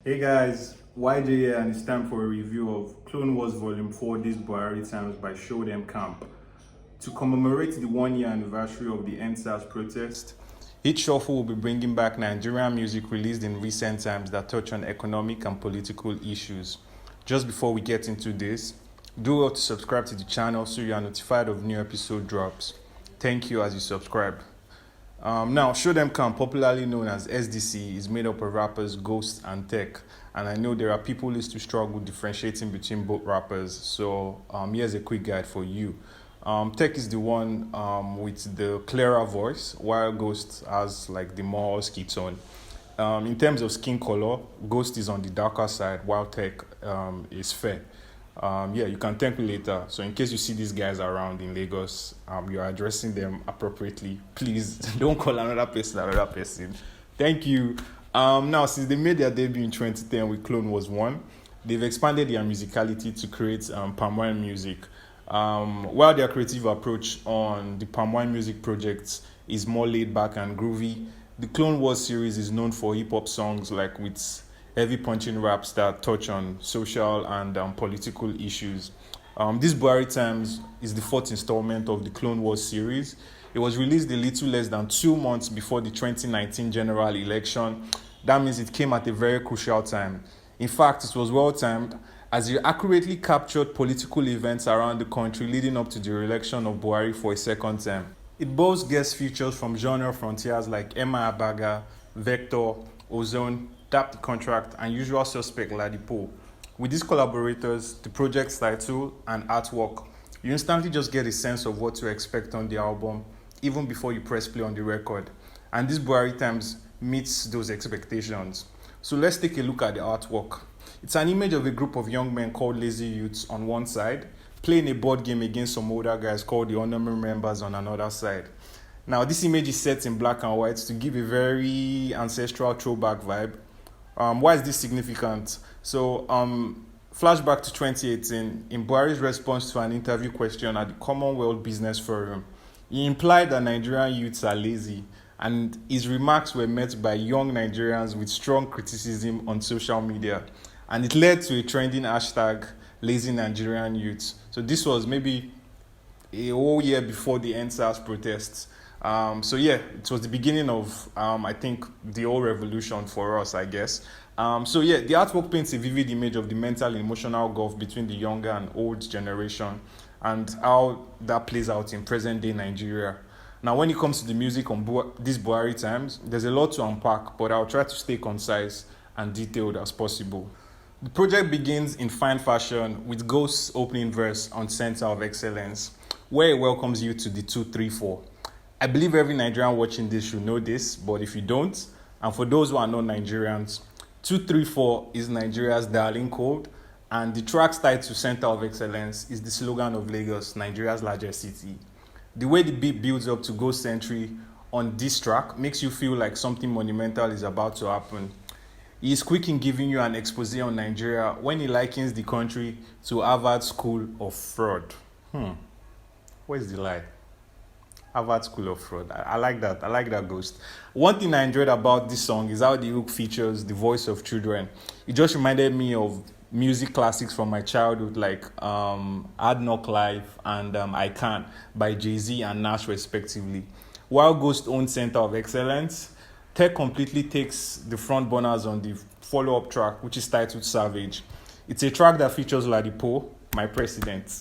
Hey guys, YJ here, and it's time for a review of Clone Wars Volume 4 this Buhari Times by Dem Camp. To commemorate the 1-year anniversary of the NSAS protest, each shuffle will be bringing back Nigerian music released in recent times that touch on economic and political issues. Just before we get into this, do well to subscribe to the channel so you are notified of new episode drops. Thank you as you subscribe. Now, Dem Camp, popularly known as SDC, is made up of rappers Ghost and Tec, and I know there are people who used to struggle differentiating between both rappers, so here's a quick guide for you. Tec is the one with the clearer voice, while Ghost has like the more husky tone. In terms of skin color, Ghost is on the darker side, while Tec is fair. You can thank me later. So in case you see these guys around in Lagos, you're addressing them appropriately. Please don't call another person. Thank you. Now, since they made their debut in 2010 with Clone Wars 1, they've expanded their musicality to create palm wine music. While their creative approach on the palm wine music projects is more laid back and groovy, the Clone Wars series is known for hip-hop songs like with heavy punching raps that touch on social and political issues. This Buhari Times is the fourth installment of the Clone Wars series. It was released a little less than 2 months before the 2019 general election. That means it came at a very crucial time. In fact, it was well timed as it accurately captured political events around the country leading up to the re-election of Buhari for a second term. It boasts guest features from genre frontiers like Abaga, Vector, Ozone, DAP The Contract, and usual suspect LADIPOE. With these collaborators, the project's title and artwork, you instantly just get a sense of what to expect on the album, even before you press play on the record. And this Buhari Times meets those expectations. So let's take a look at the artwork. It's an image of a group of young men called lazy youths on one side, playing a board game against some older guys called the honorary members on another side. Now, this image is set in black and white to give a very ancestral throwback vibe. Why is this significant? So, flashback to 2018, in Buhari's response to an interview question at the Commonwealth Business Forum, he implied that Nigerian youths are lazy, and his remarks were met by young Nigerians with strong criticism on social media, and it led to a trending hashtag, lazy Nigerian youths. So this was maybe a whole year before the NSAS protests. It was the beginning of, I think, the whole revolution for us, I guess. The artwork paints a vivid image of the mental and emotional gulf between the younger and old generation and how that plays out in present-day Nigeria. Now, when it comes to the music on this Buhari Times, there's a lot to unpack, but I'll try to stay concise and detailed as possible. The project begins in fine fashion with Ghost's opening verse on Center of Excellence, where it welcomes you to the 234. I believe every Nigerian watching this should know this, but if you don't, and for those who are not Nigerians, 234 is Nigeria's dialing code, and the track's title Center of Excellence is the slogan of Lagos, Nigeria's largest city. The way the beat builds up to Ghost entry on this track makes you feel like something monumental is about to happen. He is quick in giving you an expose on Nigeria when he likens the country to Harvard School of Fraud. Where's the lie? Harvard School of Fraud. I like that. I like that, Ghost. One thing I enjoyed about this song is how the hook features the voice of children. It just reminded me of music classics from my childhood like Hard Knock Life and I Can by Jay-Z and Nas respectively. While Ghost owns Center of Excellence, Tec completely takes the front burners on the follow-up track, which is titled Savage. It's a track that features LADIPOE, my president,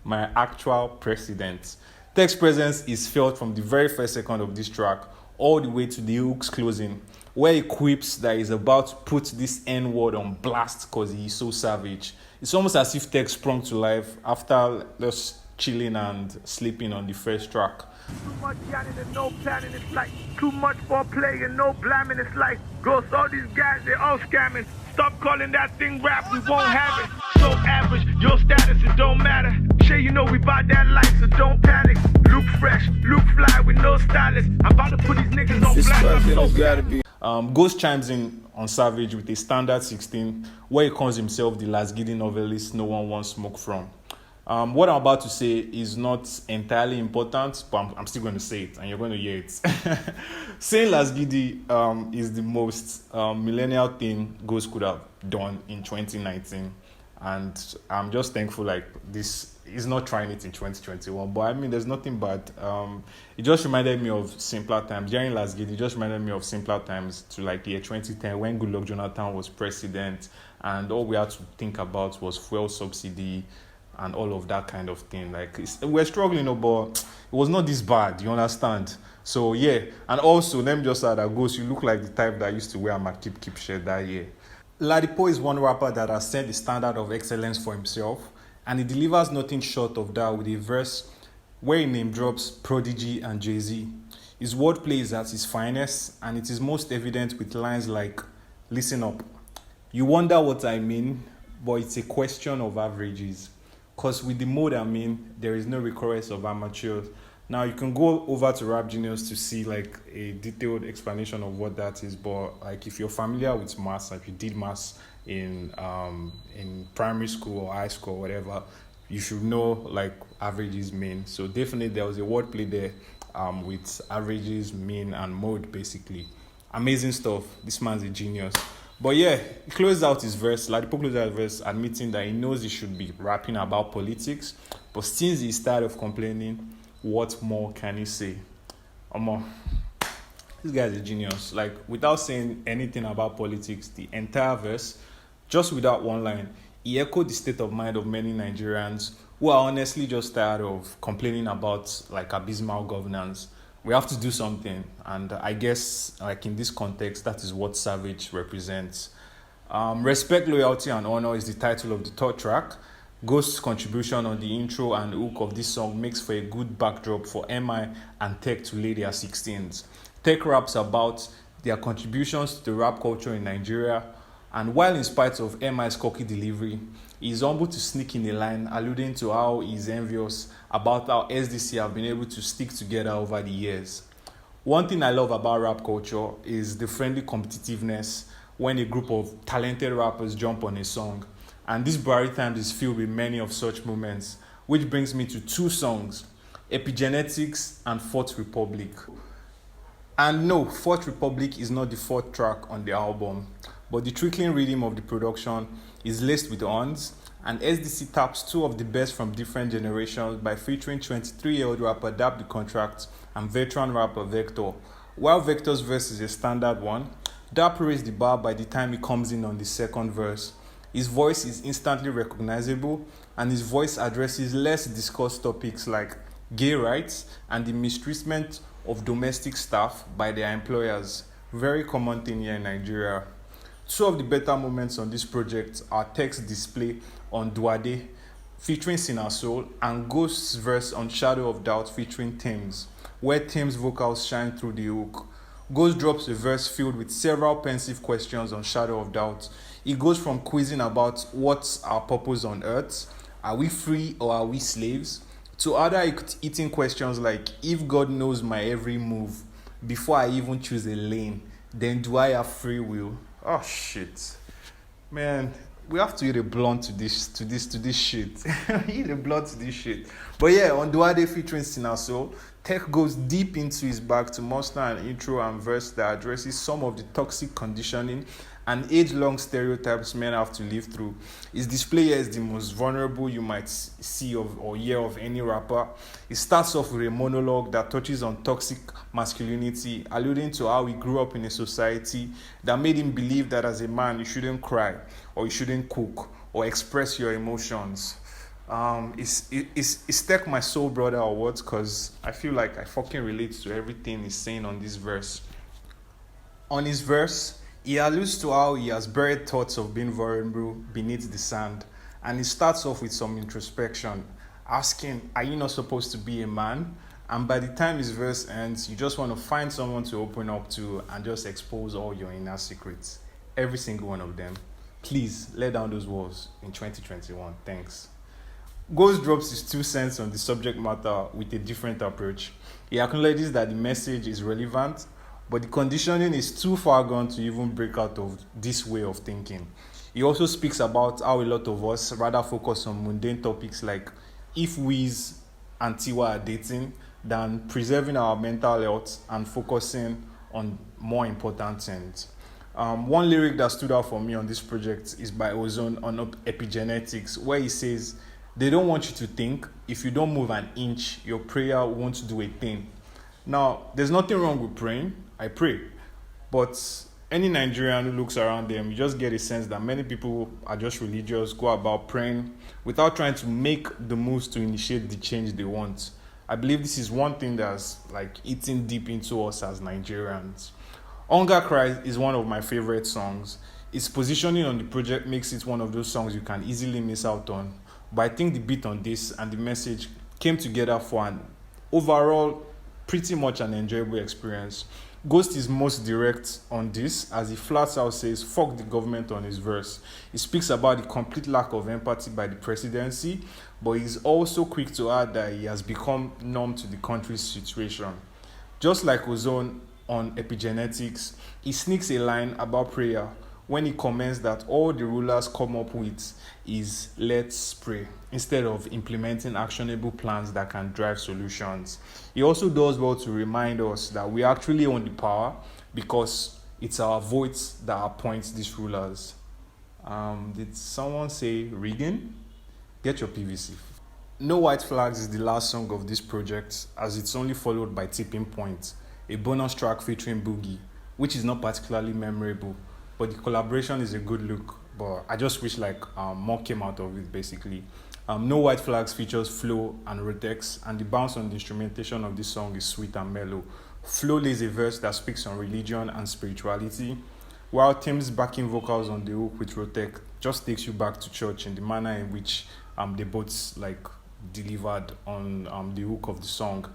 my actual president. Tec's presence is felt from the very first second of this track all the way to the hook's closing, where he quips that he's about to put this N-word on blast because he is so savage. It's almost as if Tec sprung to life after just chilling and sleeping on the first track. Too much yanning and no planning, it's like too much foreplay and no blaming, it's like Ghost, all these guys, they're all scamming. Stop calling that thing rap, we won't have it. So average, your status, it don't matter. Sure, you know we bout that life, so don't panic. Look fresh, look fly with no stylist. I'm about to put these niggas on black. Ghost chimes in on Savage with a standard 16, where he calls himself the last giddy novelist no one wants smoke from. What I'm about to say is not entirely important, but I'm still going to say it, and you're going to hear it. Saying Las Gidi is the most millennial thing Ghost could have done in 2019, and I'm just thankful like this is not trying it in 2021. But I mean, there's nothing bad. It just reminded me of simpler times. During Las Gidi, it just reminded me of simpler times to like the year 2010 when Goodluck Jonathan was president, and all we had to think about was fuel subsidy and all of that kind of thing. Like we're struggling, but it was not this bad. You understand? So yeah, and also let me just add that Ghost, you look like the type that used to wear my keep shirt that year. LADIPOE is one rapper that has set the standard of excellence for himself, and he delivers nothing short of that with a verse where he name drops Prodigy and Jay-Z. His wordplay is at his finest, and it is most evident with lines like, "Listen up, you wonder what I mean, but it's a question of averages. Because with the mode I'm in, there is no recurrence of amateurs." Now you can go over to Rap Genius to see like a detailed explanation of what that is. But like if you're familiar with maths, if you did maths in primary school or high school or whatever, you should know like averages, mean. So definitely there was a wordplay there with averages, mean, and mode basically. Amazing stuff. This man's a genius. But yeah, he closed out his verse. LADIPOE closed out his verse admitting that he knows he should be rapping about politics, but since he's tired of complaining, what more can he say? This guy's a genius. Like, without saying anything about politics, the entire verse, just without one line, he echoed the state of mind of many Nigerians who are honestly just tired of complaining about like abysmal governance. We have to do something, and I guess like in this context, that is what Savage represents. Respect, Loyalty, and Honor is the title of the third track. Ghost's contribution on the intro and hook of this song makes for a good backdrop for MI and Tec to lay their 16s. Tec raps about their contributions to the rap culture in Nigeria, and while in spite of MI's cocky delivery, he is humble to sneak in a line alluding to how he is envious about how SDC have been able to stick together over the years. One thing I love about rap culture is the friendly competitiveness when a group of talented rappers jump on a song. And this Buhari Times is filled with many of such moments, which brings me to two songs, Epigenetics and Fourth Republic. And no, Fourth Republic is not the fourth track on the album, but the trickling rhythm of the production is laced with horns, and SDC taps two of the best from different generations by featuring 23-year-old rapper DAP The Contract and veteran rapper Vector. While Vector's verse is a standard one, DAP raised the bar by the time he comes in on the second verse. His voice is instantly recognizable, and his voice addresses less discussed topics like gay rights and the mistreatment of domestic staff by their employers. Very common thing here in Nigeria. Two of the better moments on this project are Tec's display on Duade featuring Cina Soul and Ghost's verse on Shadow of Doubt featuring Tems, where Tems' vocals shine through the hook. Ghost drops a verse filled with several pensive questions on Shadow of Doubt. He goes from quizzing about what's our purpose on earth, are we free or are we slaves, to other eating questions like, if God knows my every move before I even choose a lane, then do I have free will? Oh shit, man, we have to eat a blunt to this shit. Eat a blunt to this shit. But yeah, on Duade featuring Cina Soul, Tec goes deep into his bag to muster an intro and verse that addresses some of the toxic conditioning and age-long stereotypes men have to live through. His display here is the most vulnerable you might see or hear of any rapper. It starts off with a monologue that touches on toxic masculinity, alluding to how he grew up in a society that made him believe that as a man you shouldn't cry, or you shouldn't cook, or express your emotions. Is Tec my soul brother or what? Because I feel like I fucking relate to everything he's saying on this verse. On his verse, he alludes to how he has buried thoughts of being vulnerable beneath the sand, and he starts off with some introspection, asking, are you not supposed to be a man? And by the time his verse ends, you just want to find someone to open up to and just expose all your inner secrets. Every single one of them. Please, let down those walls in 2021. Thanks. Ghost drops his 2 cents on the subject matter with a different approach. He acknowledges that the message is relevant, but the conditioning is too far gone to even break out of this way of thinking. He also speaks about how a lot of us rather focus on mundane topics like if Wiz and Tiwa are dating than preserving our mental health and focusing on more important things. One lyric that stood out for me on this project is by Ozone on Epigenetics, where he says, "They don't want you to think. If you don't move an inch, your prayer won't do a thing." Now, there's nothing wrong with praying. I pray. But any Nigerian who looks around them, you just get a sense that many people are just religious, go about praying without trying to make the moves to initiate the change they want. I believe this is one thing that's like eating deep into us as Nigerians. Hunger Cries is one of my favorite songs. Its positioning on the project makes it one of those songs you can easily miss out on. But I think the beat on this and the message came together for an overall pretty much an enjoyable experience. Ghost is most direct on this as he flat out says fuck the government on his verse. He speaks about the complete lack of empathy by the presidency, but he's also quick to add that he has become numb to the country's situation. Just like Ozone on Epigenetics, he sneaks a line about prayer when he comments that all the rulers come up with is let's pray instead of implementing actionable plans that can drive solutions. He also does well to remind us that we actually own the power because it's our votes that appoint these rulers. Did someone say Reagan? Get your PVC. No White Flags is the last song of this project as it's only followed by Tipping Point, a bonus track featuring Boogey, which is not particularly memorable, but the collaboration is a good look. But I just wish more came out of it basically. No White Flags features Phlow and Rotex, and the bounce on the instrumentation of this song is sweet and mellow. Phlow lays a verse that speaks on religion and spirituality, while Tems' backing vocals on the hook with Rotex just takes you back to church in the manner in which they both delivered on the hook of the song.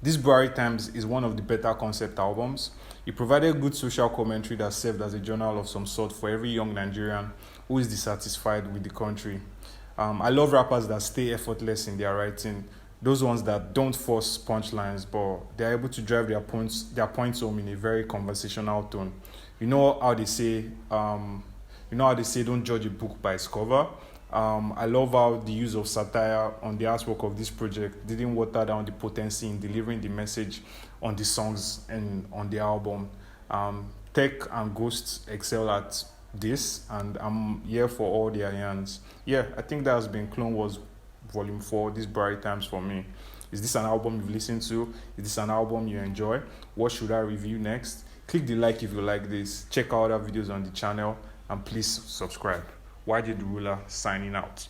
This Buhari Times is one of the better concept albums. It provided good social commentary that served as a journal of some sort for every young Nigerian who is dissatisfied with the country. I love rappers that stay effortless in their writing, those ones that don't force punchlines, but they're able to drive their points home in a very conversational tone. You know how they say, don't judge a book by its cover. I love how the use of satire on the artwork of this project didn't water down the potency in delivering the message on the songs and on the album. Tec and Ghost excel at this, and I'm here for all their yarns. Yeah, I think that has been Clone Wars Volume 4, this Buhari Times for me. Is this an album you've listened to? Is this an album you enjoy? What should I review next? Click the like if you like this. Check out other videos on the channel, and please subscribe. YJ the Ruler signing out.